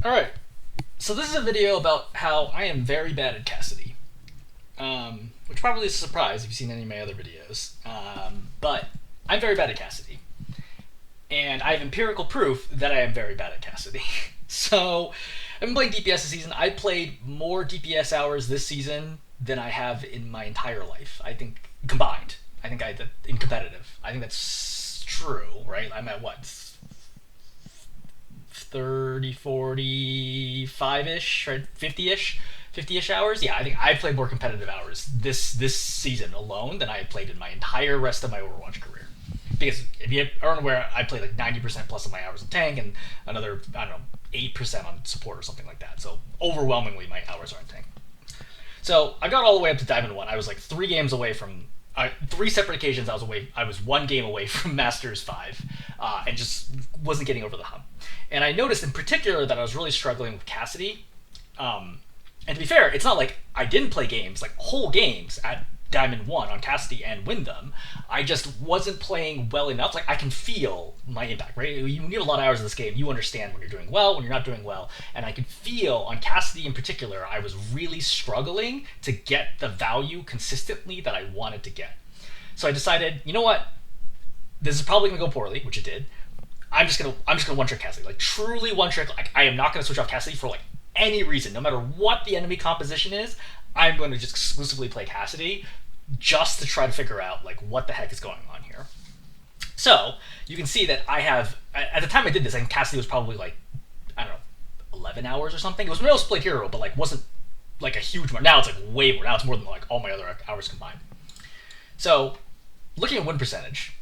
Alright, so this is a video about how I am very bad at Cassidy. Which probably is a surprise if you've seen any of my other videos. But I'm very bad at Cassidy. And I have empirical proof that I am very bad at Cassidy. So, I've been playing DPS this season. I played more DPS hours this season than I have in my entire life. I think, combined. I think in competitive. I think that's true, right? I'm at what? 30, 45-ish, right? 50-ish hours. Yeah, I think I've played more competitive hours this season alone than I have played in my entire rest of my Overwatch career. Because if you aren't aware, I played like 90% plus of my hours in tank and another, I don't know, 8% on support or something like that. So overwhelmingly my hours are in tank. So I got all the way up to Diamond 1. I was like 3 games away from 3 separate occasions I was 1 game away from Masters 5, and just wasn't getting over the hump. And I noticed in particular that I was really struggling with Cassidy. And to be fair, it's not like I didn't play games, like whole games at Diamond 1 on Cassidy and win them. I just wasn't playing well enough. Like, I can feel my impact, right? When you have a lot of hours in this game, you understand when you're doing well, when you're not doing well. And I could feel, on Cassidy in particular, I was really struggling to get the value consistently that I wanted to get. So I decided, you know what? This is probably going to go poorly, which it did. I'm just gonna one-trick Cassidy. Like, truly one-trick. Like, I am not going to switch off Cassidy for, like, any reason. No matter what the enemy composition is, I'm going to just exclusively play Cassidy just to try to figure out, like, what the heck is going on here. So, you can see that I have, at the time I did this, I think Cassidy was probably, like, I don't know, 11 hours or something. It was when I was played Hero, but, like, wasn't, like, a huge amount. Now it's, like, way more. Now it's more than, like, all my other hours combined. So, looking at win percentage,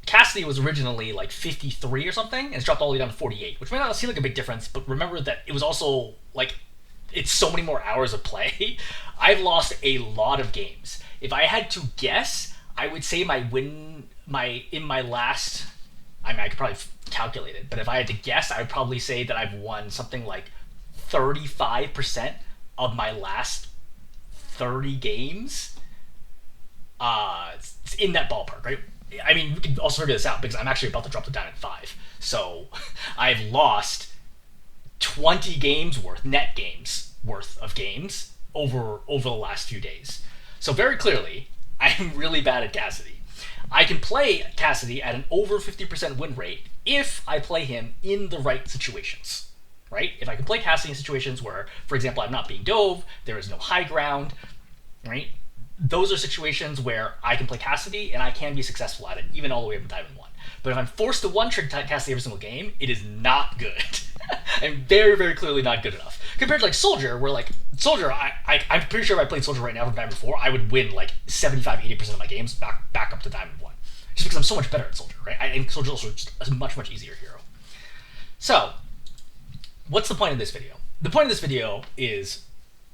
Cassidy was originally like 53 or something, and it's dropped all the way down to 48, which might not seem like a big difference, but remember that it was also like it's so many more hours of play. I've lost a lot of games. If I had to guess, I would say in my last, I mean, I could probably calculate it, but if I had to guess, I would probably say that I've won something like 35% of my last 30 games. It's in that ballpark, right? I mean, we can also figure this out because I'm actually about to drop the Diamond 5. So I've lost 20 games worth, net games worth of games over the last few days. So very clearly, I'm really bad at Cassidy. I can play Cassidy at an over 50% win rate if I play him in the right situations, right? If I can play Cassidy in situations where, for example, I'm not being dove, there is no high ground, right? Those are situations where I can play Cassidy and I can be successful at it, even all the way up to Diamond 1. But if I'm forced to one-trick Cassidy every single game, it is not good. I'm very, very clearly not good enough. Compared to like Soldier, where like Soldier, I'm pretty sure if I played Soldier right now from Diamond 4, I would win like 75-80% of my games back up to Diamond 1. Just because I'm so much better at Soldier, right? And Soldier's also just a much, much easier hero. So, what's the point of this video? The point of this video is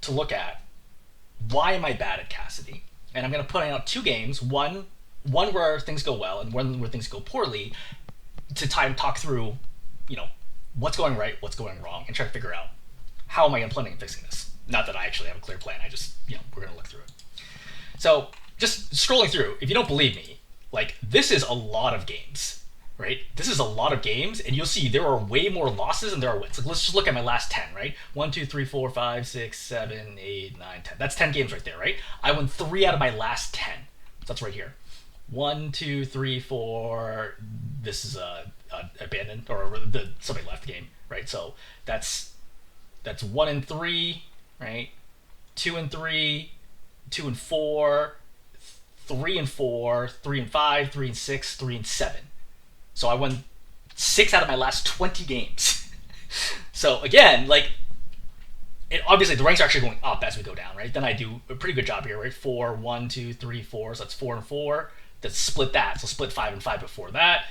to look at why am I bad at Cassidy? And I'm going to put out 2 games, one where things go well and one where things go poorly, to talk through, you know, what's going right, what's going wrong, and try to figure out how am I planning on fixing this. Not that I actually have a clear plan, I just, you know, we're going to look through it. So, just scrolling through, if you don't believe me, like, this is a lot of games, right? This is a lot of games, and you'll see there are way more losses than there are wins. Like, let's just look at my last 10, right? 1, 2, 3, 4, 5, 6, 7, 8, 9, 10. That's 10 games right there, right? I won 3 out of my last 10. So that's right here. 1, 2, 3, 4. This is a abandoned, or somebody left the game, right? So that's 1 and 3, right? 2 and 3, 2 and 4, 3 and 4, 3 and 5, 3 and 6, 3 and 7. So I won 6 out of my last 20 games. So again, like, obviously the ranks are actually going up as we go down, right? Then I do a pretty good job here, right? 4, 1, 2, 3, 4. So that's 4 and 4. That's split that. So split 5 and 5 before that,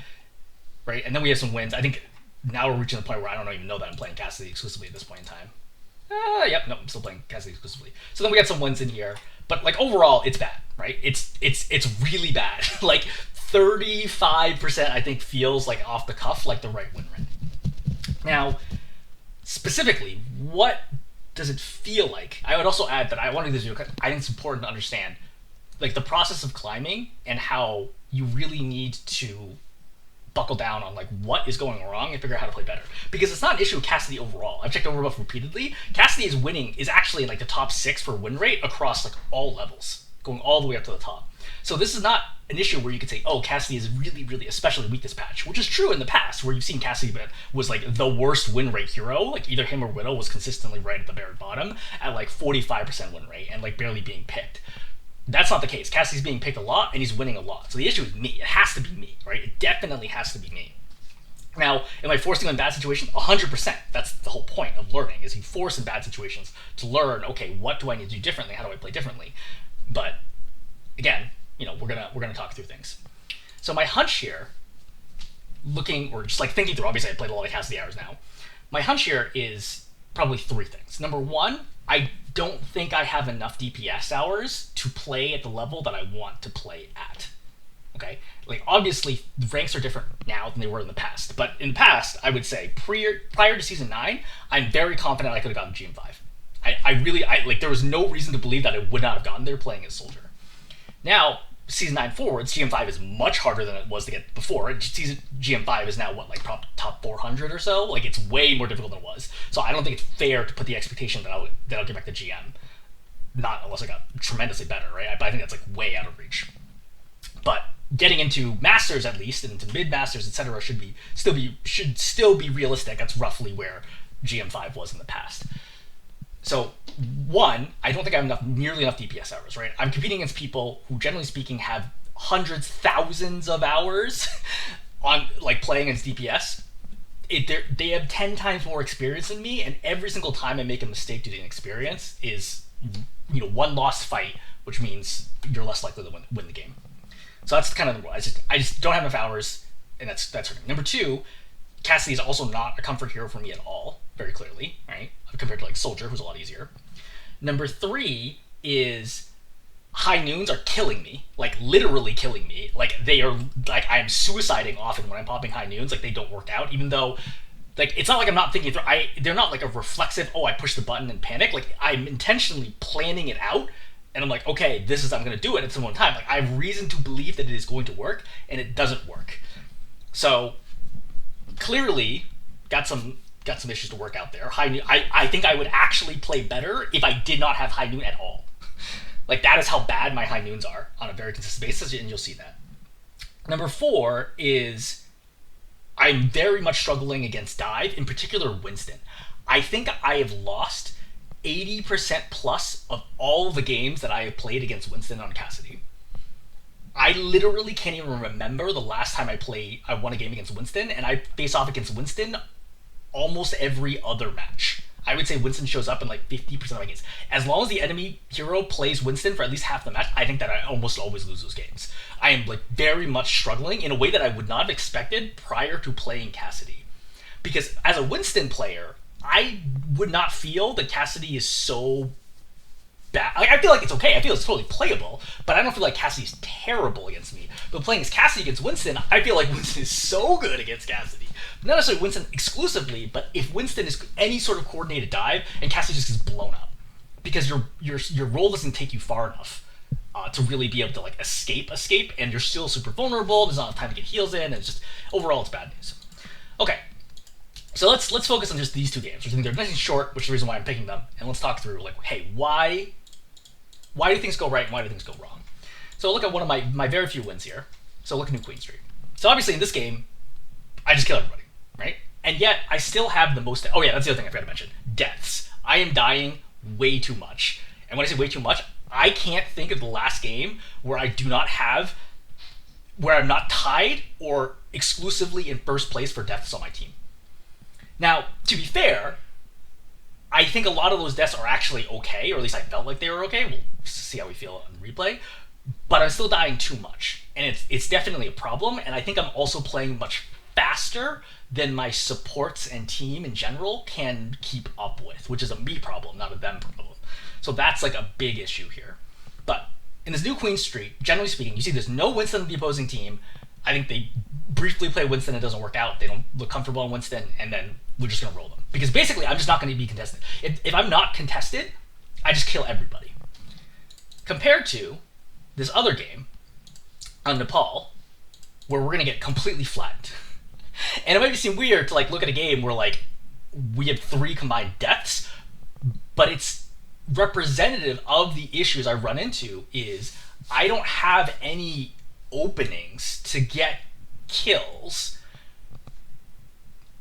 right? And then we have some wins. I think now we're reaching the point where I don't even know that I'm playing Cassidy exclusively at this point in time. Yep, no, I'm still playing Cassidy exclusively. So then we got some wins in here. But like overall, it's bad, right? It's really bad. Like 35%, I think, feels like off the cuff, like the right win rate. Now, specifically, what does it feel like? I would also add that I wanted to do, I think it's important to understand, like, the process of climbing and how you really need to buckle down on like what is going wrong and figure out how to play better. Because it's not an issue with Cassidy overall. I've checked overbuff repeatedly. Cassidy is actually in like the top 6 for win rate across like all levels, going all the way up to the top. So this is not an issue where you could say, oh, Cassidy is really, really especially weak this patch, which is true in the past, where you've seen Cassidy was like the worst win rate hero. Like either him or Widow was consistently right at the very bottom at like 45% win rate and like barely being picked. That's not the case. Cassidy's being picked a lot and he's winning a lot. So the issue is me. It has to be me, right? It definitely has to be me. Now, am I forcing in bad situations? 100%. That's the whole point of learning, is you force in bad situations to learn, okay, what do I need to do differently? How do I play differently? But again, you know, we're gonna talk through things. So my hunch here, looking or just like thinking through, obviously I played a lot of Cassidy hours now. My hunch here is probably 3 things. Number 1, I don't think I have enough DPS hours to play at the level that I want to play at. Okay, like obviously the ranks are different now than they were in the past, but in the past I would say prior to season 9, I'm very confident I could have gotten GM5. I like there was no reason to believe that I would not have gotten there playing as Soldier. Now, season 9 forwards, GM5 is much harder than it was to get before. GM5 is now, what, like top 400 or so? Like, it's way more difficult than it was. So I don't think it's fair to put the expectation that I'll get back to GM. Not unless I got tremendously better, right? But I think that's, like, way out of reach. But getting into Masters, at least, and into Mid-Masters, etc., should still be realistic. That's roughly where GM5 was in the past. So, 1, I don't think I have nearly enough DPS hours, right? I'm competing against people who, generally speaking, have hundreds, thousands of hours on like playing against DPS. They have 10 times more experience than me, and every single time I make a mistake due to inexperience is, you know, 1 lost fight, which means you're less likely to win the game. So that's kind of the rule. I just don't have enough hours, and that's hurting. Number 2, Cassidy is also not a comfort hero for me at all, very clearly, right? Compared to like Soldier, who's a lot easier. Number 3 is high noons are killing me, like literally killing me. Like they are, like I am suiciding often when I'm popping high noons. Like they don't work out, even though, like it's not like I'm not thinking through. They're not like a reflexive. Oh, I push the button and panic. Like I'm intentionally planning it out, and I'm like, okay, I'm gonna do it at some one time. Like I have reason to believe that it is going to work, and it doesn't work. So clearly, got some issues to work out there. High noon, I think I would actually play better if I did not have high noon at all. Like that is how bad my high noons are on a very consistent basis, and you'll see that. Number 4 is I'm very much struggling against dive, in particular Winston. I think I have lost 80% plus of all the games that I have played against Winston on Cassidy. I literally can't even remember the last time I won a game against Winston, and I face off against Winston almost every other match. I would say Winston shows up in like 50% of my games. As long as the enemy hero plays Winston for at least half the match, I think that I almost always lose those games. I am like very much struggling in a way that I would not have expected prior to playing Cassidy. Because as a Winston player, I would not feel that Cassidy is so bad. Like, I feel like it's okay. I feel it's totally playable, but I don't feel like Cassidy's terrible against me. But playing as Cassidy against Winston, I feel like Winston is so good against Cassidy. Not necessarily Winston exclusively, but if Winston is any sort of coordinated dive, and Cassidy just gets blown up. Because your roll doesn't take you far enough to really be able to like escape, and you're still super vulnerable, there's not enough time to get heals in, and it's just, overall it's bad news. Okay, so let's focus on just these 2 games, which I think they're nice and short, which is the reason why I'm picking them, and let's talk through, like, hey, why do things go right and why do things go wrong? So look at one of my very few wins here. So look at New Queen Street. So obviously in this game, I just kill everybody, right? And yet I still have the most. Oh yeah, that's the other thing I forgot to mention. Deaths. I am dying way too much. And when I say way too much, I can't think of the last game where I'm not tied or exclusively in first place for deaths on my team. Now, to be fair, I think a lot of those deaths are actually okay, or at least I felt like they were okay. We'll see how we feel on replay. But I'm still dying too much. And it's definitely a problem, and I think I'm also playing much faster than my supports and team in general can keep up with, which is a me problem, not a them problem. So that's like a big issue here. But in this New Queen Street, generally speaking, you see there's no Winston on the opposing team. I think they briefly play Winston, it doesn't work out, they don't look comfortable on Winston, and then we're just going to roll them. Because basically, I'm just not going to be contested. If I'm not contested, I just kill everybody. Compared to this other game on Nepal, where we're going to get completely flattened. And it might seem weird to like look at a game where like we have 3 combined deaths, but it's representative of the issues I run into. Is I don't have any openings to get kills,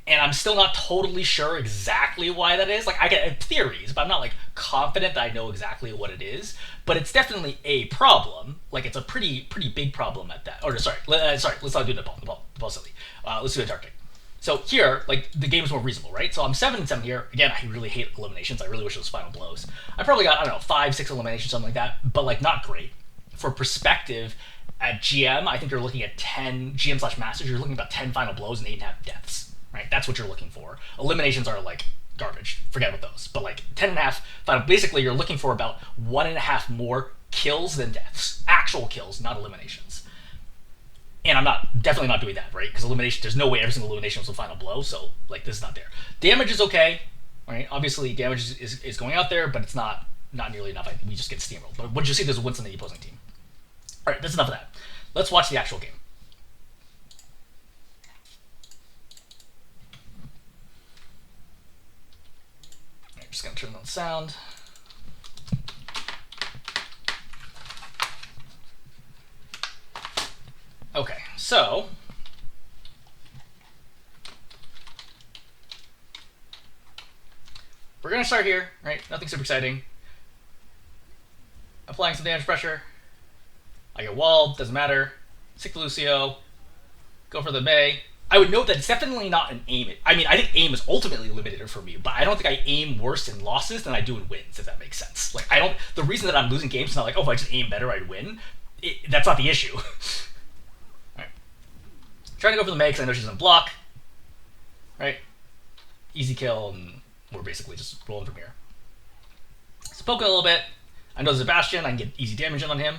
and I'm still not totally sure exactly why that is. Like, I get theories, but I'm not like confident that I know exactly what it is. But it's definitely a problem. Like, it's a pretty big problem at that. Or sorry, let's not do Nepal. Nepal's silly. Let's do Antarctic. So here, like, the game is more reasonable, right? So I'm 7-7 here. Again, I really hate eliminations. I really wish it was final blows. I probably got, I don't know, 5-6 eliminations, something like that. But like, not great. For perspective, at GM, I think you're looking at 10 GM/Masters. You're looking at about 10 final blows and 8.5 deaths. Right, that's what you're looking for. Eliminations are like garbage. Forget about those. But like 10.5 final, basically you're looking for about 1.5 more kills than deaths. Actual kills, not eliminations. And I'm definitely not doing that, right? Because elimination, there's no way every single elimination was a final blow. So like, this is not there. Damage is okay, right? Obviously damage is going out there, but it's not nearly enough. We just get steamrolled. But what you see, there's wins on the opposing team. All right, that's enough of that. Let's watch the actual game. Just gonna turn on sound. Okay, so we're gonna start here, right? Nothing super exciting. Applying some damage pressure. I get walled, doesn't matter. Stick to Lucio. Go for the May. I would note that it's definitely not an aim. I mean, I think aim is ultimately limited for me, but I don't think I aim worse in losses than I do in wins, if that makes sense. Like, the reason that I'm losing games is not like, oh, if I just aim better, I'd win. That's not the issue. Alright. Trying to go for the May because I know she's in block. Right? Easy kill, and we're basically just rolling from here. So poke it a little bit. I know there's a Bastion, I can get easy damage in on him.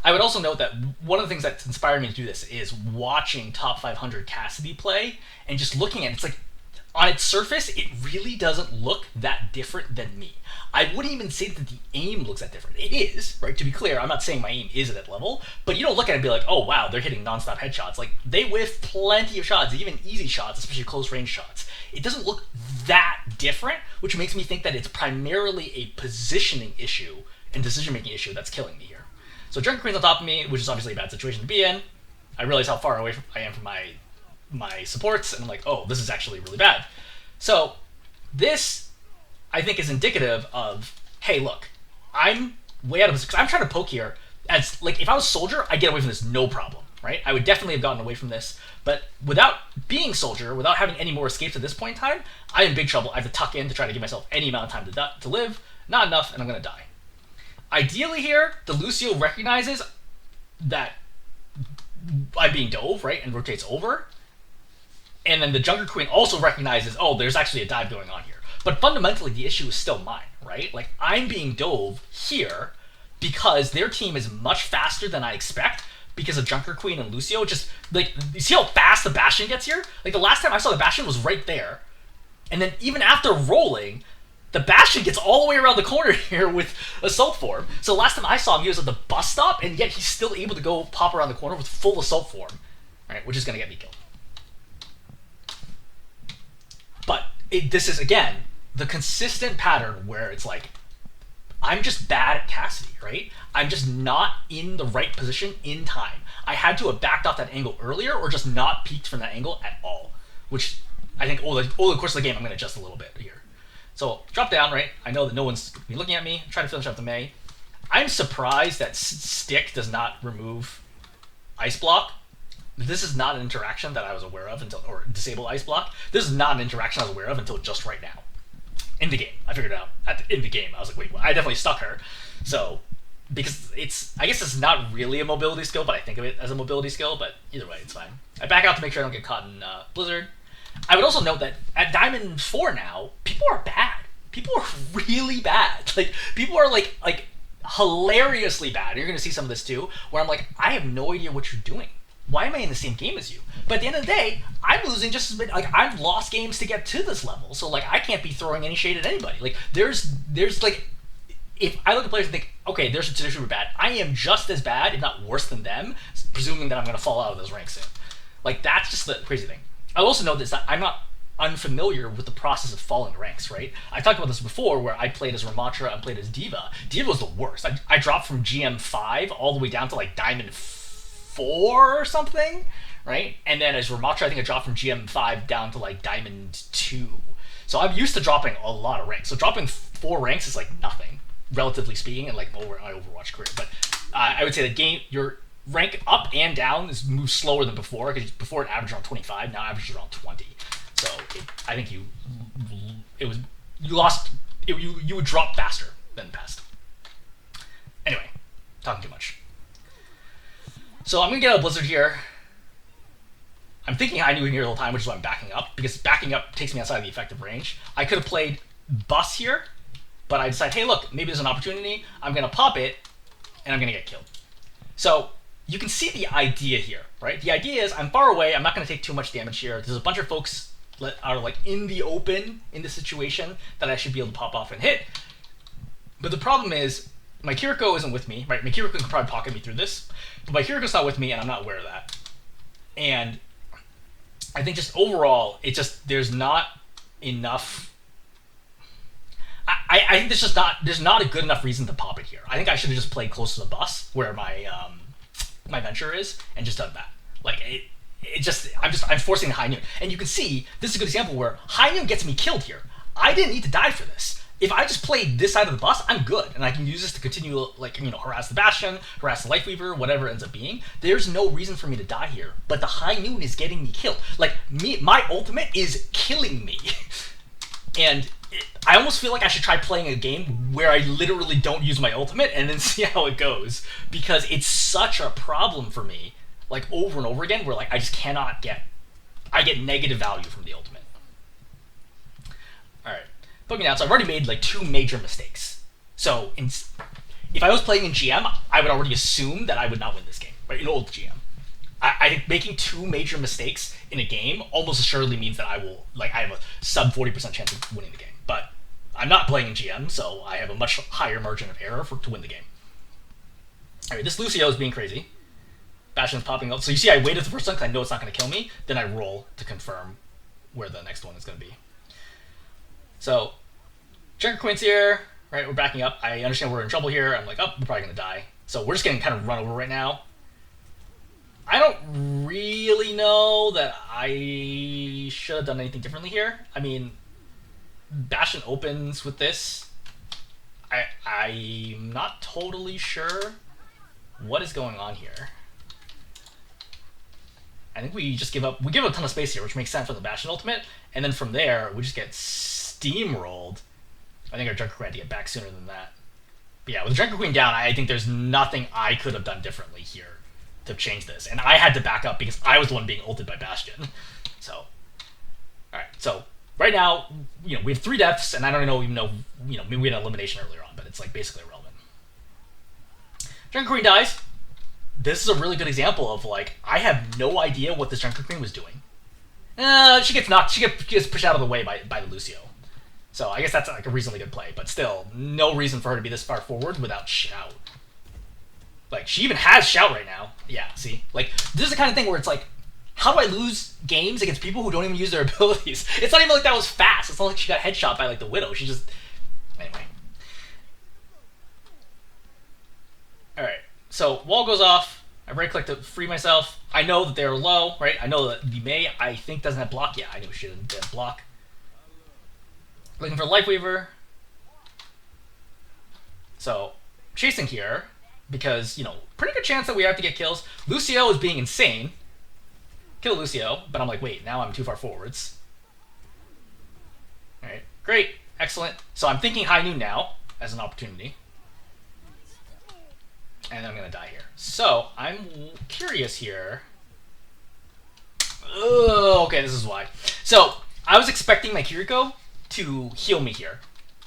I would also note that one of the things that's inspired me to do this is watching top 500 Cassidy play and just looking at it. It's like, on its surface, it really doesn't look that different than me. I wouldn't even say that the aim looks that different. It is, right? To be clear, I'm not saying my aim is at that level, but you don't look at it and be like, oh wow, they're hitting nonstop headshots. Like, they whiff plenty of shots, even easy shots, especially close range shots. It doesn't look that different, which makes me think that it's primarily a positioning issue and decision-making issue that's killing me here. So Junker Queen's on top of me, which is obviously a bad situation to be in. I realize how far away I am from my supports, and I'm like, oh, this is actually really bad. So this, I think, is indicative of, hey, look, I'm way out of this, because I'm trying to poke here. As like, if I was Soldier, I'd get away from this no problem, right? I would definitely have gotten away from this, but without being Soldier, without having any more escapes at this point in time, I'm in big trouble. I have to tuck in to try to give myself any amount of time to live. Not enough, and I'm going to die. Ideally here, the Lucio recognizes that I'm being dove, right, and rotates over. And then the Junker Queen also recognizes, oh, there's actually a dive going on here. But fundamentally, the issue is still mine, right? Like, I'm being dove here because their team is much faster than I expect because of Junker Queen and Lucio. Just, like, you see how fast the Bastion gets here? Like, the last time I saw the Bastion was right there. And then even after rolling, the Bastion gets all the way around the corner here with Assault Form. So last time I saw him, he was at the bus stop, and yet he's still able to go pop around the corner with full Assault Form. Right, which is going to get me killed. But this is, again, the consistent pattern where it's like, I'm just bad at Cassidy, right? I'm just not in the right position in time. I had to have backed off that angle earlier or just not peeked from that angle at all. Which I think over the course of the game, I'm going to adjust a little bit here. So, drop down, right? I know that no one's going to be looking at me. I'm trying to finish up the May. I'm surprised that Stick does not remove Ice Block. This is not an interaction that I was aware of until, or disable Ice Block. This is not an interaction I was aware of until just right now. In the game. I figured it out in the game. I was like, wait, well, I definitely stuck her. So, because I guess it's not really a mobility skill, but I think of it as a mobility skill, but either way, it's fine. I back out to make sure I don't get caught in Blizzard. I would also note that at Diamond 4 now, people are bad. People are really bad. Like, people are like hilariously bad. You're going to see some of this too, where I'm like, I have no idea what you're doing. Why am I in the same game as you? But at the end of the day, I'm losing just as much. Like, I've lost games to get to this level, so like, I can't be throwing any shade at anybody. Like, there's like, if I look at players and think, okay, they're super bad, I am just as bad, if not worse than them, presuming that I'm going to fall out of those ranks soon. Like, that's just the crazy thing. I also know this, that I'm not unfamiliar with the process of falling ranks, right? I talked about this before where I played as Ramatra and played as Diva. Diva was the worst. I dropped from GM5 all the way down to like Diamond 4 or something, right? And then as Ramatra, I think I dropped from GM5 down to like Diamond 2. So I'm used to dropping a lot of ranks. So dropping 4 ranks is like nothing, relatively speaking, in like my Overwatch career. But I would say the game, your rank up and down is moves slower than before, because before it averaged around 25, now it averages around 20. So I think you would drop faster than the past. Anyway, talking too much. So I'm gonna get out of Blizzard here. I'm thinking I knew in here the whole time, which is why I'm backing up, because backing up takes me outside of the effective range. I could have played Bus here, but I decided, hey, look, maybe there's an opportunity. I'm gonna pop it, and I'm gonna get killed. So you can see the idea here, right? The idea is I'm far away. I'm not gonna take too much damage here. There's a bunch of folks that are like in the open in this situation that I should be able to pop off and hit. But the problem is my Kiriko isn't with me, right? My Kiriko can probably pocket me through this, but my Kiriko's not with me, and I'm not aware of that. And I think just overall, it just, there's not enough. I think there's not a good enough reason to pop it here. I think I should have just played close to the bus where my my venture is and just done that. Like I'm forcing the high noon, and you can see this is a good example where high noon gets me killed here. I didn't need to die for this. If I just played this side of the bus, I'm good, and I can use this to continue, like, harass the Bastion, harass the Lifeweaver, whatever it ends up being. There's no reason for me to die here, but the high noon is getting me killed. Like, my ultimate is killing me. And I almost feel like I should try playing a game where I literally don't use my ultimate and then see how it goes, because it's such a problem for me, like, over and over again, where, like, I just cannot I get negative value from the ultimate. Alright. Looking down, so I've already made like 2 major mistakes. So if I was playing in GM, I would already assume that I would not win this game, right? In old GM, I think making 2 major mistakes in a game almost assuredly means that I have a sub 40% chance of winning the game. But I'm not playing in GM, so I have a much higher margin of error to win the game. All right, this Lucio is being crazy. Bastion's popping up. So you see, I waited the first one because I know it's not going to kill me. Then I roll to confirm where the next one is going to be. So, Junker Queen's here, right? We're backing up. I understand we're in trouble here. I'm like, oh, we're probably going to die. So we're just getting kind of run over right now. I don't really know that I should have done anything differently here. I mean, Bastion opens with this. I'm not totally sure what is going on here. I think we just give up. We give up a ton of space here, which makes sense for the Bastion ultimate. And then from there, we just get steamrolled. I think our Junker Queen had to get back sooner than that. But yeah, with the Junker Queen down, I think there's nothing I could have done differently here to change this. And I had to back up because I was the one being ulted by Bastion. So, alright. So, right now, we have 3 deaths, and I don't even know, maybe we had an elimination earlier on, but it's like basically irrelevant. Junker Queen dies. This is a really good example of, like, I have no idea what this Junker Queen was doing. She gets pushed out of the way by the Lucio. So I guess that's like a reasonably good play, but still, no reason for her to be this far forward without Shout. Like, she even has Shout right now. Yeah, see? Like, this is the kind of thing where it's like, how do I lose games against people who don't even use their abilities? It's not even like that was fast. It's not like she got headshot by, like, the Widow. She just... Anyway. Alright, so wall goes off. I right-click to free myself. I know that they're low, right? I know that the Mei, I think, doesn't have block. Yeah, I knew she didn't have block. Looking for Lifeweaver. So, chasing here, because, pretty good chance that we have to get kills. Lucio is being insane. Kill Lucio, but I'm like, wait, now I'm too far forwards. Alright, great, excellent. So I'm thinking high noon now, as an opportunity. And I'm gonna die here. So, I'm curious here. Oh, okay, this is why. So, I was expecting my Kiriko to heal me here.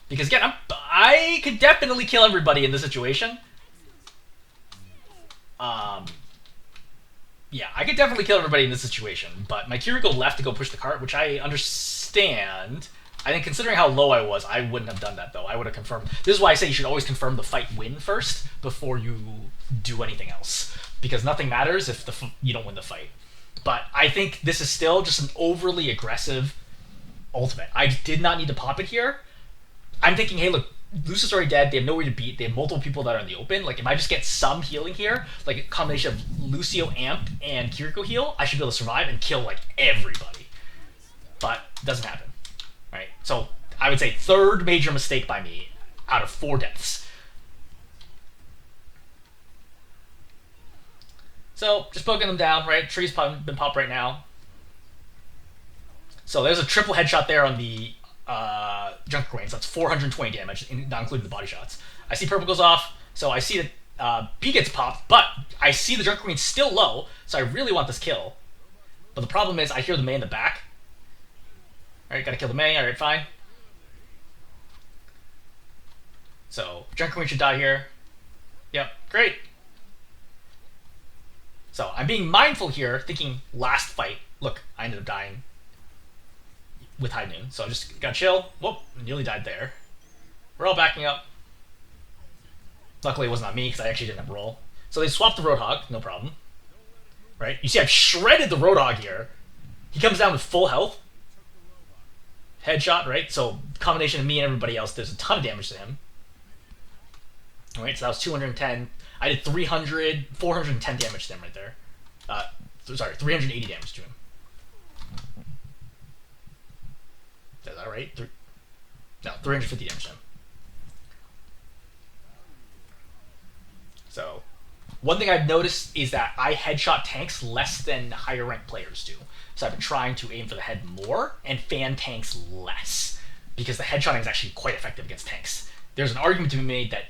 Because again, I could definitely kill everybody in this situation. Yeah, I could definitely kill everybody in this situation, but my Kiriko left to go push the cart, which I understand. I think considering how low I was, I wouldn't have done that, though. I would have confirmed. This is why I say you should always confirm the fight win first before you do anything else. Because nothing matters if you don't win the fight. But I think this is still just an overly aggressive ultimate. I did not need to pop it here. I'm thinking, hey, look, Lucius already dead. They have nowhere to beat. They have multiple people that are in the open. Like, if I just get some healing here, like a combination of Lucio Amp and Kiriko heal, I should be able to survive and kill, like, everybody. But it doesn't happen. Right? So, I would say third major mistake by me out of 4 deaths. So, just poking them down, right? Tree's been popped right now. So, there's a triple headshot there on the Junker Queen, so that's 420 damage, not including the body shots. I see purple goes off, so I see that B gets popped, but I see the Junker Queen still low, so I really want this kill. But the problem is I hear the Mei in the back. Alright, gotta kill the Mei, alright, fine. So, Junker Queen should die here. Yep, great. So, I'm being mindful here, thinking last fight. Look, I ended up dying with High Noon, so I just gotta chill. Whoop, nearly died there. We're all backing up. Luckily it was not me, because I actually didn't have roll. So they swapped the Roadhog, no problem. Right? You see I've shredded the Roadhog here. He comes down with full health. Headshot, right? So combination of me and everybody else, there's a ton of damage to him. Alright, so that was 210. I did 410 damage to him right there. Sorry, 380 damage to him. Is that right? No, 350 damage to him. So, one thing I've noticed is that I headshot tanks less than higher ranked players do. So I've been trying to aim for the head more and fan tanks less, because the headshotting is actually quite effective against tanks. There's an argument to be made that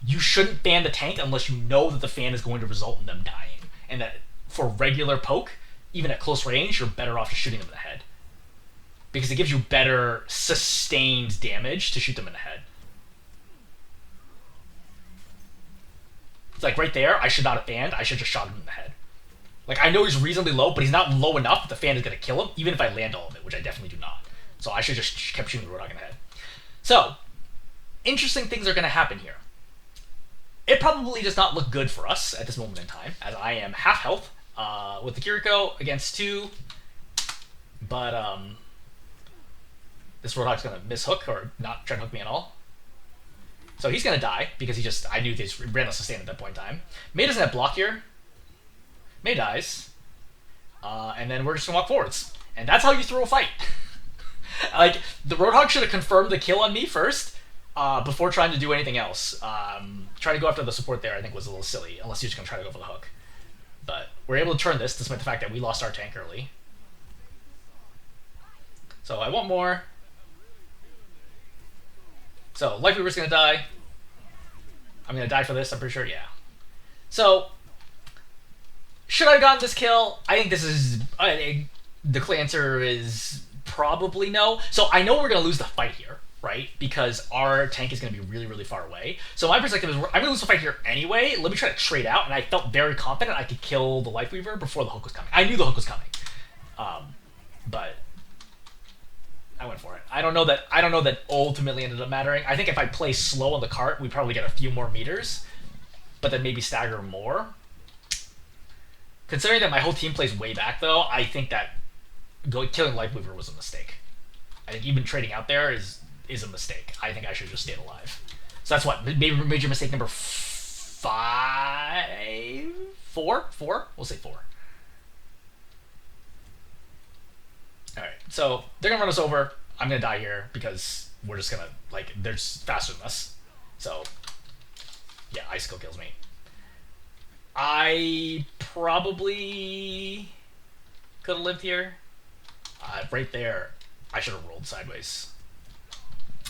you shouldn't fan the tank unless you know that the fan is going to result in them dying, and that for regular poke, even at close range, you're better off just shooting them in the head, because it gives you better sustained damage to shoot them in the head. It's like right there, I should not have fanned, I should have just shot him in the head. Like, I know he's reasonably low, but he's not low enough that the fan is going to kill him, even if I land all of it, which I definitely do not. So I should have just kept shooting the Roadhog in the head. So, interesting things are going to happen here. It probably does not look good for us at this moment in time, as I am half health with the Kiriko against 2. But, this Roadhog's going to mishook, or not try to hook me at all. So he's going to die, because I knew this ran a sustain at that point in time. Mei doesn't have block here. Mei dies. And then we're just going to walk forwards. And that's how you throw a fight. Like, the Roadhog should have confirmed the kill on me first, before trying to do anything else. Trying to go after the support there, I think, was a little silly, unless you're just going to try to go for the hook. But we're able to turn this, despite the fact that we lost our tank early. So I want more. So, Lightweaver's gonna die. I'm gonna die for this, I'm pretty sure, yeah. So, should I have gotten this kill? I think this is... the answer is probably no. So, I know we're gonna lose the fight here, right? Because our tank is gonna be really, really far away. So, my perspective is, I'm gonna lose the fight here anyway. Let me try to trade out, and I felt very confident I could kill the Lightweaver before the hook was coming. I knew the hook was coming. But... I went for it. I don't know that ultimately ended up mattering. I think if I play slow on the cart, we probably get a few more meters, but then maybe stagger more. Considering that my whole team plays way back, though, I think that killing Lightweaver was a mistake. I think even trading out there is a mistake. I think I should have just stayed alive. So that's what major mistake number 5, 4. We'll say 4. Alright, so they're gonna run us over. I'm gonna die here because we're just gonna, like, they're just faster than us. So, yeah, Icicle kills me. I probably could have lived here. Right there, I should have rolled sideways.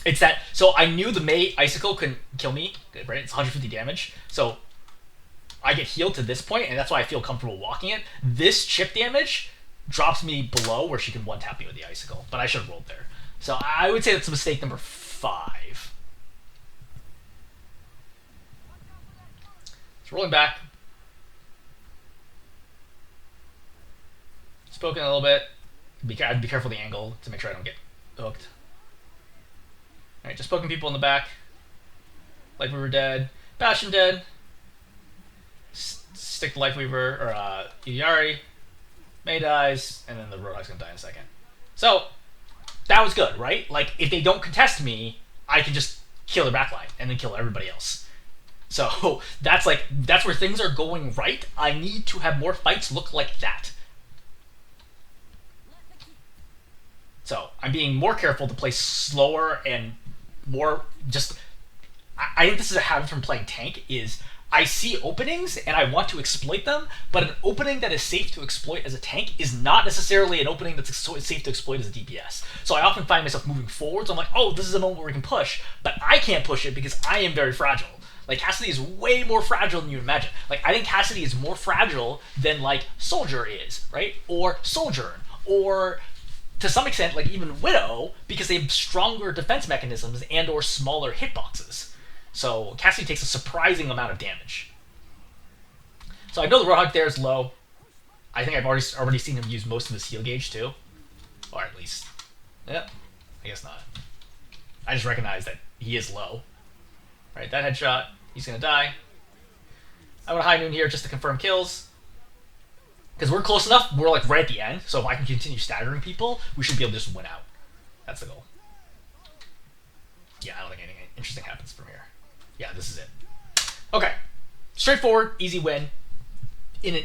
It's that, so I knew the Mei Icicle couldn't kill me, right? It's 150 damage. So, I get healed to this point, and that's why I feel comfortable walking it. This chip damage drops me below where she can one-tap me with the Icicle, but I should have rolled there. So I would say that's mistake number 5. It's rolling back. Just poking a little bit. I'd be careful of the angle to make sure I don't get hooked. Alright, just poking people in the back. Like we were dead. Bastion dead. Stick the Lightweaver, or Iyari. Mei dies, and then the Roadhog's gonna die in a second. So that was good, right? Like, if they don't contest me, I can just kill their backline and then kill everybody else. So that's where things are going right. I need to have more fights look like that. So I'm being more careful to play slower and more just... I think this is a habit from playing tank, is I see openings and I want to exploit them, but an opening that is safe to exploit as a tank is not necessarily an opening that's safe to exploit as a DPS. So I often find myself moving forwards. I'm like, oh, this is a moment where we can push, but I can't push it because I am very fragile. Like, Cassidy is way more fragile than you imagine. Like, I think Cassidy is more fragile than, like, Soldier is, right? Or Sojourn. Or, to some extent, like, even Widow, because they have stronger defense mechanisms and or smaller hitboxes. So Cassidy takes a surprising amount of damage. So I know the Roadhog there is low. I think I've already seen him use most of his heal gauge, too. Or at least... yeah, I guess not. I just recognize that he is low. Right, that headshot... he's gonna die. I want a high noon here just to confirm kills. Because we're close enough, we're like right at the end, so if I can continue staggering people, we should be able to just win out. That's the goal. Yeah, I don't think anything interesting happens from here. Yeah, this is it. Okay. Straightforward, easy win. In an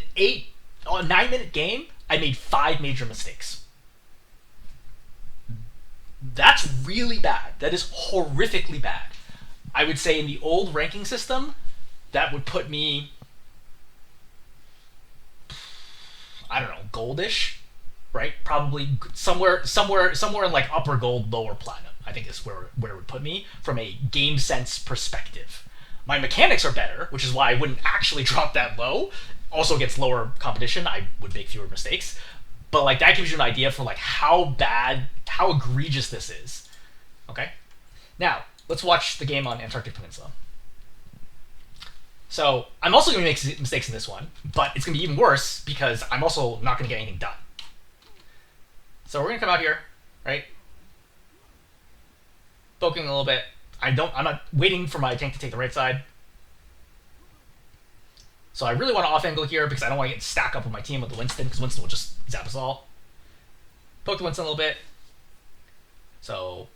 9-minute game, I made 5 major mistakes. That's really bad. That is horrifically bad. I would say in the old ranking system, that would put me, I don't know, goldish, right? Probably somewhere in like upper gold, lower platinum. I think is where it would put me from a game sense perspective. My mechanics are better, which is why I wouldn't actually drop that low. Also against lower competition, I would make fewer mistakes. But like that gives you an idea for like how bad, how egregious this is. Okay? Now, let's watch the game on Antarctic Peninsula. So, I'm also going to make mistakes in this one, but it's going to be even worse because I'm also not going to get anything done. So we're going to come out here, right? Poking a little bit. I'm not waiting for my tank to take the right side. So I really want to off-angle here because I don't want to get stack up with my team with the Winston, because Winston will just zap us all. Poke the Winston a little bit. So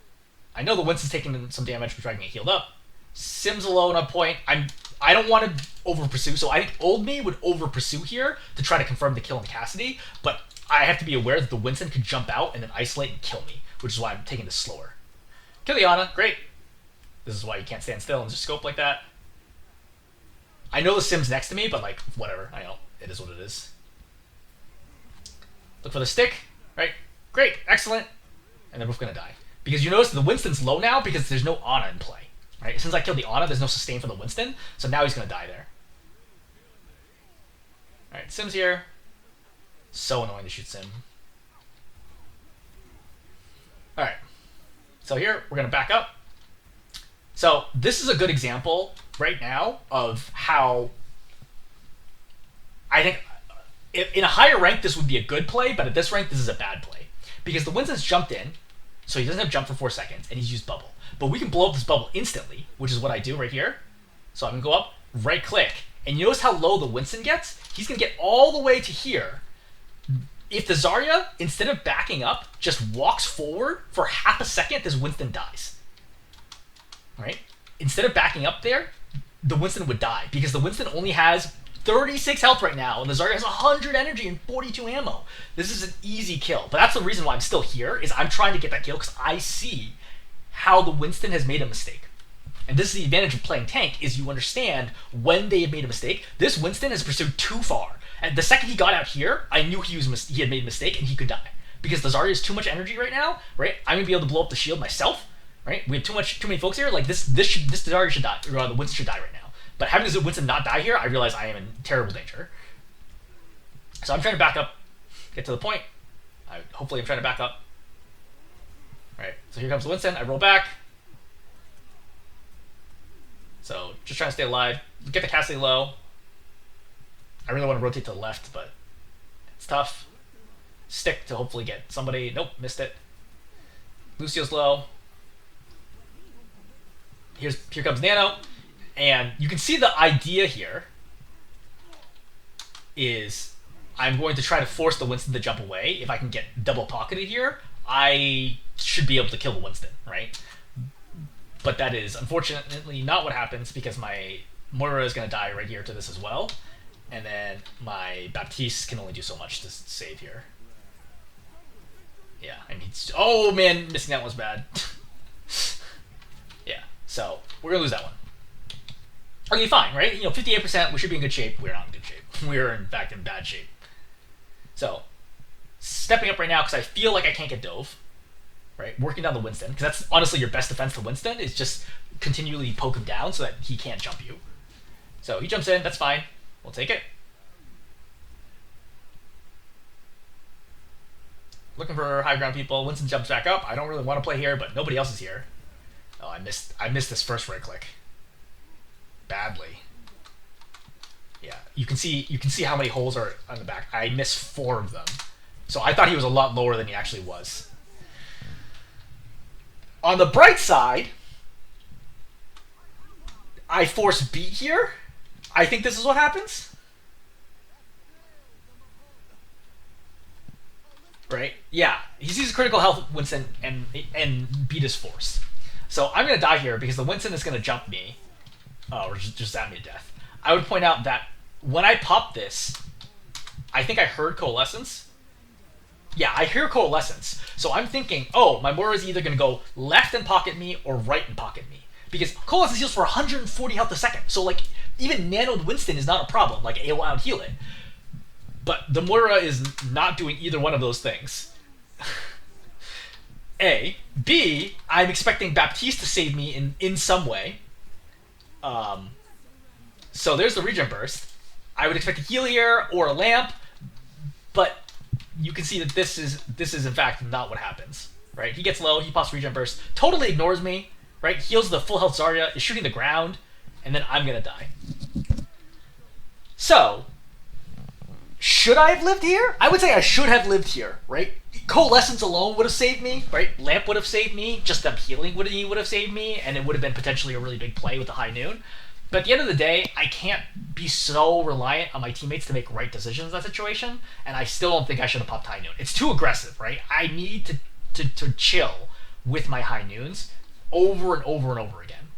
I know the Winston's taking some damage, but I can get healed up. Sim's alone on point. I don't want to over-pursue, so I think old me would over-pursue here to try to confirm the kill on Cassidy, but I have to be aware that the Winston could jump out and then isolate and kill me, which is why I'm taking this slower. Kill the Ana, great. This is why you can't stand still and just scope like that. I know the Sim's next to me, but like, whatever. I know. It is what it is. Look for the stick, right? Great, excellent. And they're both going to die. Because you notice the Winston's low now because there's no Ana in play. Right? Since I killed the Ana, there's no sustain for the Winston, so now he's going to die there. Alright, Sim's here. So annoying to shoot Sim. Alright. So here, we're going to back up. So this is a good example right now of how I think in a higher rank this would be a good play, but at this rank this is a bad play. Because the Winston's jumped in, so he doesn't have jump for 4 seconds, and he's used bubble. But we can blow up this bubble instantly, which is what I do right here. So I'm going to go up, right click, and you notice how low the Winston gets? He's going to get all the way to here. If the Zarya, instead of backing up, just walks forward for half a second, this Winston dies. Right? Instead of backing up there, the Winston would die, because the Winston only has 36 health right now, and the Zarya has 100 energy and 42 ammo. This is an easy kill, but that's the reason why I'm still here, is I'm trying to get that kill, because I see how the Winston has made a mistake. And this is the advantage of playing tank, is you understand when they have made a mistake. This Winston has pursued too far. And the second he got out here, I knew he had made a mistake and he could die. Because the Zarya has too much energy right now, right? I'm going to be able to blow up the shield myself, right? We have too many folks here. Like, this Zarya should die, or the Winston should die right now. But having this Winston not die here, I realize I am in terrible danger. So I'm trying to back up, get to the point. Hopefully I'm trying to back up. Right, so here comes the Winston. I roll back. So just trying to stay alive. Get the Cassidy low. I really want to rotate to the left, but it's tough. Stick to hopefully get somebody. Nope, missed it. Lucio's low. Here comes Nano. And you can see the idea here is I'm going to try to force the Winston to jump away. If I can get double pocketed here, I should be able to kill the Winston, right? But that is unfortunately not what happens because my Moira is going to die right here to this as well. And then my Baptiste can only do so much to save here. Yeah, I mean, oh man, missing that was bad. Yeah, so we're going to lose that one. Okay, fine, right? 58%, we should be in good shape. We're not in good shape. We're, in fact, in bad shape. So, stepping up right now because I feel like I can't get dove. Right? Working down the Winston, because that's honestly your best defense to Winston, is just continually poke him down so that he can't jump you. So he jumps in, that's fine. We'll take it. Looking for high ground people. Winston jumps back up. I don't really want to play here, but nobody else is here. Oh, I missed this first right click. Badly. Yeah, you can see how many holes are on the back. I missed 4 of them. So I thought he was a lot lower than he actually was. On the bright side, I force beat here. I think this is what happens. Right? Yeah. He sees critical health Winston and beat is forced. So I'm going to die here because the Winston is going to jump me. Or just zap me to death. I would point out that when I pop this, I think I heard Coalescence. Yeah, I hear Coalescence. So I'm thinking, oh, my Moira is either going to go left and pocket me or right and pocket me. Because Coalescence heals for 140 health a second. So, like, even nanoed Winston is not a problem. Like, it will out-heal it. But the Moira is not doing either one of those things. A. B, I'm expecting Baptiste to save me in some way. So there's the regen burst. I would expect a heal here or a lamp, but you can see that this is in fact not what happens. Right? He gets low, he pops regen burst, totally ignores me, right? Heals the full health Zarya, is shooting the ground, and then I'm gonna die. So, should I have lived here? I would say I should have lived here, right? Coalescence alone would have saved me, right? Lamp would have saved me, just them healing would have saved me, and it would have been potentially a really big play with the high noon. But at the end of the day, I can't be so reliant on my teammates to make right decisions in that situation, and I still don't think I should have popped high noon. It's too aggressive, right? I need to chill with my high noons over and over and over again.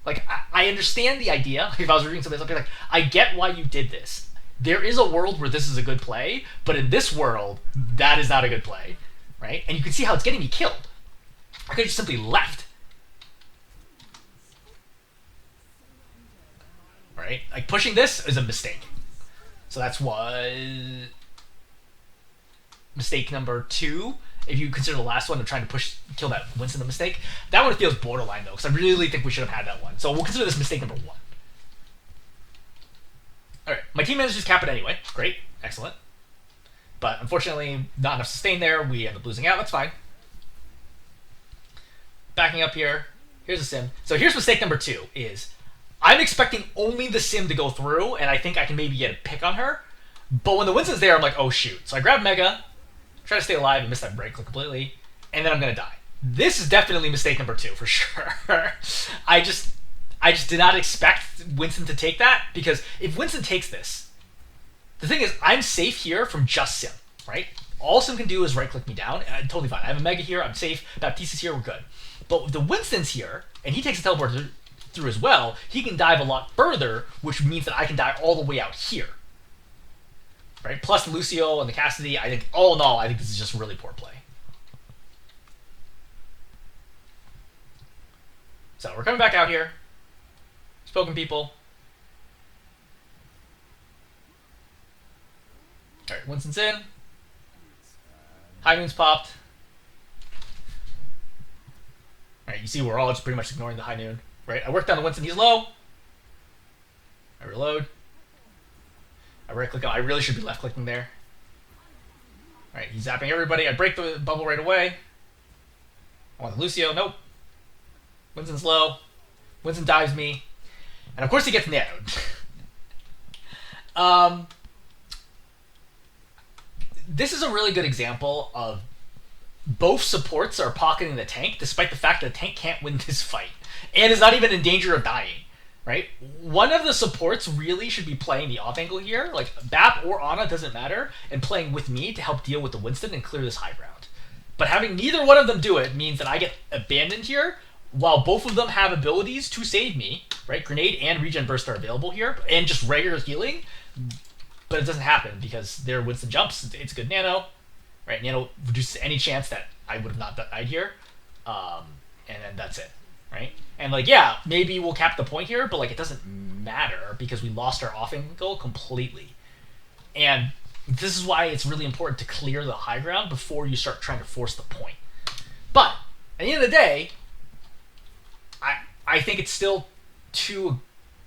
Like, I understand the idea. If I was reading something, I'd be like, I get why you did this. There is a world where this is a good play, but in this world, that is not a good play, right? And you can see how it's getting me killed. I could have just simply left. Right? Like, pushing this is a mistake. So that's what... Mistake number 2. If you consider the last one of trying to kill that Winston a mistake. That one feels borderline, though, because I really think we should have had that one. So we'll consider this mistake number 1. Alright, my team manages cap it anyway. Great. Excellent. But unfortunately, not enough sustain there. We end up losing out. That's fine. Backing up here. Here's a sim. So here's mistake number 2 is... I'm expecting only the sim to go through, and I think I can maybe get a pick on her. But when the Winston's there, I'm like, oh shoot. So I grab Mega, try to stay alive and miss that break completely, and then I'm gonna die. This is definitely mistake number 2 for sure. I just did not expect Winston to take that, because if Winston takes this, the thing is, I'm safe here from just sim, right? All sim can do is right click me down, and I'm totally fine. I have a Mega here, I'm safe, Baptiste is here, we're good. But if the Winston's here, and he takes a teleport through as well, he can dive a lot further, which means that I can die all the way out here. Right? Plus the Lucio and the Cassidy, I think, all in all, I think this is just really poor play. So we're coming back out here. Spoken people. Alright, Winston's in. High noon's popped. Alright, you see we're all just pretty much ignoring the high noon. Right, I work down the Winston, he's low. I reload. I right click on, I really should be left clicking there. Alright, he's zapping everybody. I break the bubble right away. I want the Lucio, nope. Winston's low. Winston dives me. And of course he gets nanoed. This is a really good example of both supports are pocketing the tank, despite the fact that the tank can't win this fight. And is not even in danger of dying, right? one of the supports really should be playing the off angle here, like Bap or Ana, doesn't matter, and playing with me to help deal with the Winston and clear this high ground. But having neither one of them do it means that I get abandoned here, while both of them have abilities to save me, right? Grenade and Regen Burst are available here, and just regular healing, but it doesn't happen because their Winston jumps. It's good nano, right? Nano reduces any chance that I would have not died here, and then that's it, right? And like, yeah, maybe we'll cap the point here, but like it doesn't matter because we lost our off angle completely. And this is why it's really important to clear the high ground before you start trying to force the point. But at the end of the day, I think it's still too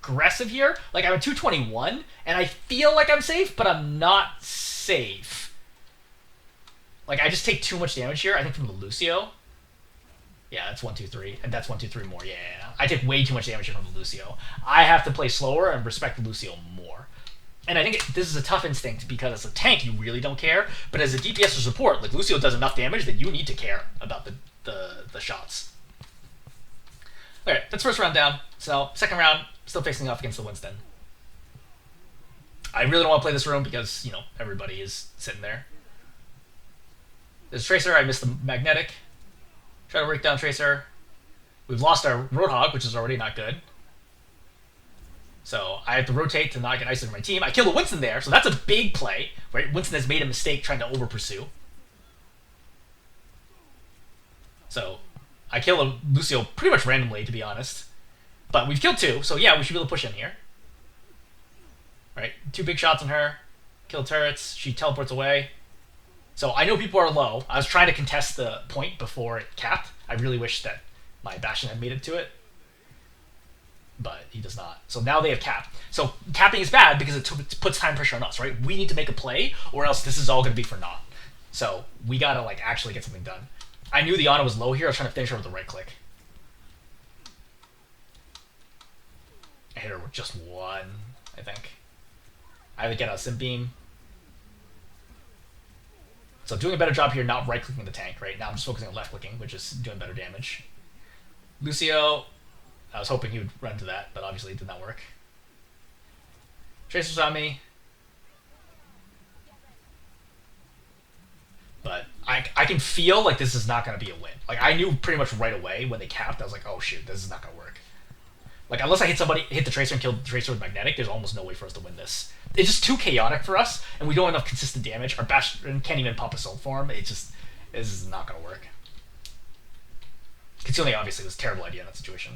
aggressive here. Like, I'm at 221, and I feel like I'm safe, but I'm not safe. Like, I just take too much damage here, I think, from the Lucio. Yeah, that's 1, 2, 3, and that's 1, 2, 3 more. Yeah. I take way too much damage here from the Lucio. I have to play slower and respect the Lucio more. And I think this is a tough instinct because as a tank, you really don't care. But as a DPS or support, like, Lucio does enough damage that you need to care about the shots. Okay, that's first round down. So, second round, still facing off against the Winston. I really don't want to play this room because, you know, everybody is sitting there. There's Tracer. I missed the Magnetic. Try to break down Tracer. We've lost our Roadhog, which is already not good. So I have to rotate to not get isolated from my team. I kill the Winston there, so that's a big play, right? Winston has made a mistake trying to over-pursue. So I kill a Lucio pretty much randomly, to be honest. But we've killed 2, so yeah, we should be able to push in here. Right? 2 big shots on her. Kill turrets. She teleports away. So I know people are low. I was trying to contest the point before it capped. I really wish that my Bastion had made it to it. But he does not. So now they have cap. So capping is bad because it puts time pressure on us, right? We need to make a play or else this is all going to be for naught. So we got to like actually get something done. I knew the Ana was low here. I was trying to finish her with the right click. I hit her with just 1, I think. I had to get a Sim Beam. So doing a better job here not right-clicking the tank, right? Now I'm just focusing on left-clicking, which is doing better damage. Lucio, I was hoping he would run to that, but obviously it did not work. Tracer's on me. But I can feel like this is not going to be a win. Like, I knew pretty much right away when they capped, I was like, oh shoot, this is not going to work. Like, unless I hit the Tracer and kill the Tracer with Magnetic, there's almost no way for us to win this. It's just too chaotic for us, and we don't have enough consistent damage. Our Bastion can't even pop a Soul Form. This is not going to work. Concealing, obviously, was a terrible idea in that situation.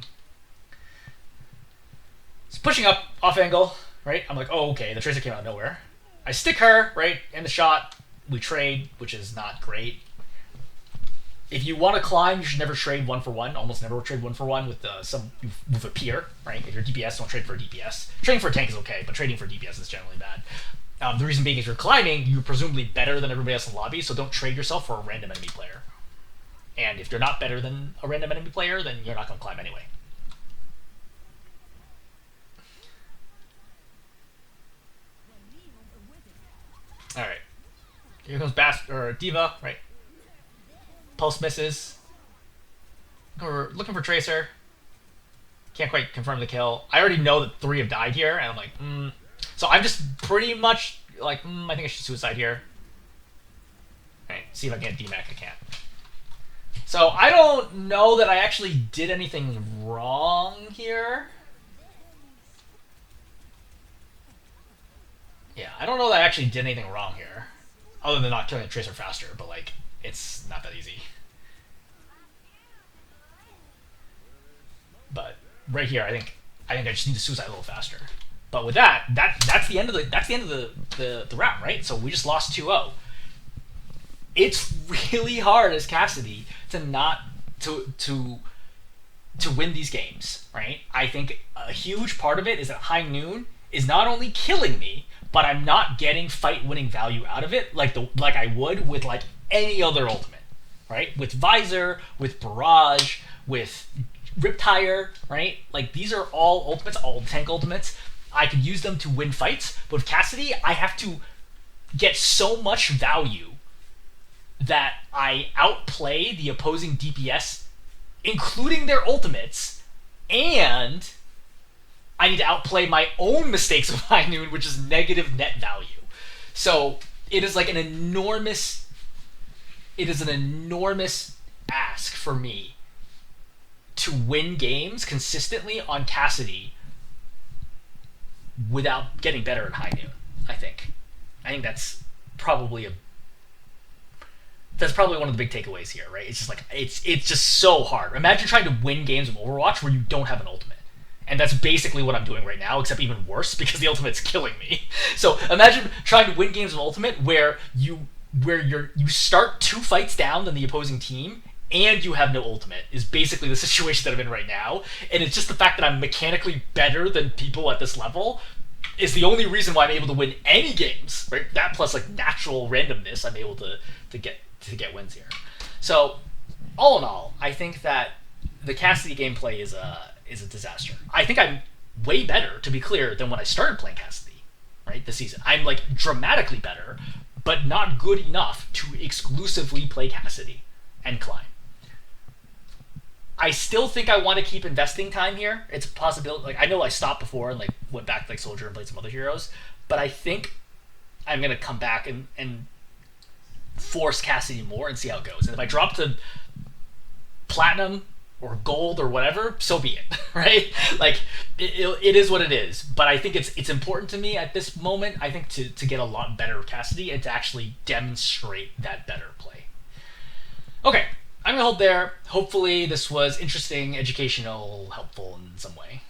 So pushing up, off angle, right? I'm like, oh, okay, the Tracer came out of nowhere. I stick her, right, in the shot. We trade, which is not great. If you want to climb, you should never trade 1 for 1. Almost never trade 1 for 1 with with a peer, right? If you're DPS, don't trade for a DPS. Trading for a tank is okay, but trading for DPS is generally bad. The reason being is you're climbing, you're presumably better than everybody else in the lobby, so don't trade yourself for a random enemy player. And if you're not better than a random enemy player, then you're not going to climb anyway. Alright. Here comes Diva, right? Pulse misses. We're looking for Tracer. Can't quite confirm the kill. I already know that 3 have died here, and I'm like, So I'm just pretty much like, I think I should suicide here. Alright, see if I can get DMAC. I can't. So I don't know that I actually did anything wrong here. Yeah, I don't know that I actually did anything wrong here. Other than not killing the Tracer faster, but like, it's not that easy. But right here, I think I just need to suicide a little faster. But with that's the end of the round, right? So we just lost 2-0. It's really hard as Cassidy to win these games, right? I think a huge part of it is that High Noon is not only killing me, but I'm not getting fight-winning value out of it like I would with like any other ultimate, right? With Visor, with Barrage, with Riptire, right? Like, these are all ultimates, all tank ultimates. I could use them to win fights, but with Cassidy, I have to get so much value that I outplay the opposing DPS, including their ultimates, and I need to outplay my own mistakes of high noon, which is negative net value. So it is like an enormous. It is an enormous ask for me to win games consistently on Cassidy without getting better at high noon. I think probably a that's probably one of the big takeaways here, right? It's just like it's just so hard. Imagine trying to win games of Overwatch where you don't have an ultimate. And that's basically what I'm doing right now, except even worse because the ultimate's killing me. So imagine trying to win games of ultimate where you start 2 fights down than the opposing team and you have no ultimate is basically the situation that I'm in right now. And it's just the fact that I'm mechanically better than people at this level is the only reason why I'm able to win any games, right? That plus like natural randomness, I'm able to get wins here. So all in all, I think that the Cassidy gameplay is a disaster. I think I'm way better, to be clear, than when I started playing Cassidy, right? This season, I'm like dramatically better, but not good enough to exclusively play Cassidy and climb. I still think I want to keep investing time here. It's a possibility. Like I know I stopped before and like went back to like Soldier and played some other heroes, but I think I'm gonna come back and force Cassidy more and see how it goes. And if I drop to platinum or gold or whatever, so be it, right? Like it is what it is. But I think it's important to me at this moment. I think to get a lot better with Cassidy and to actually demonstrate that better play. Okay, I'm gonna hold there. Hopefully this was interesting, educational, helpful in some way.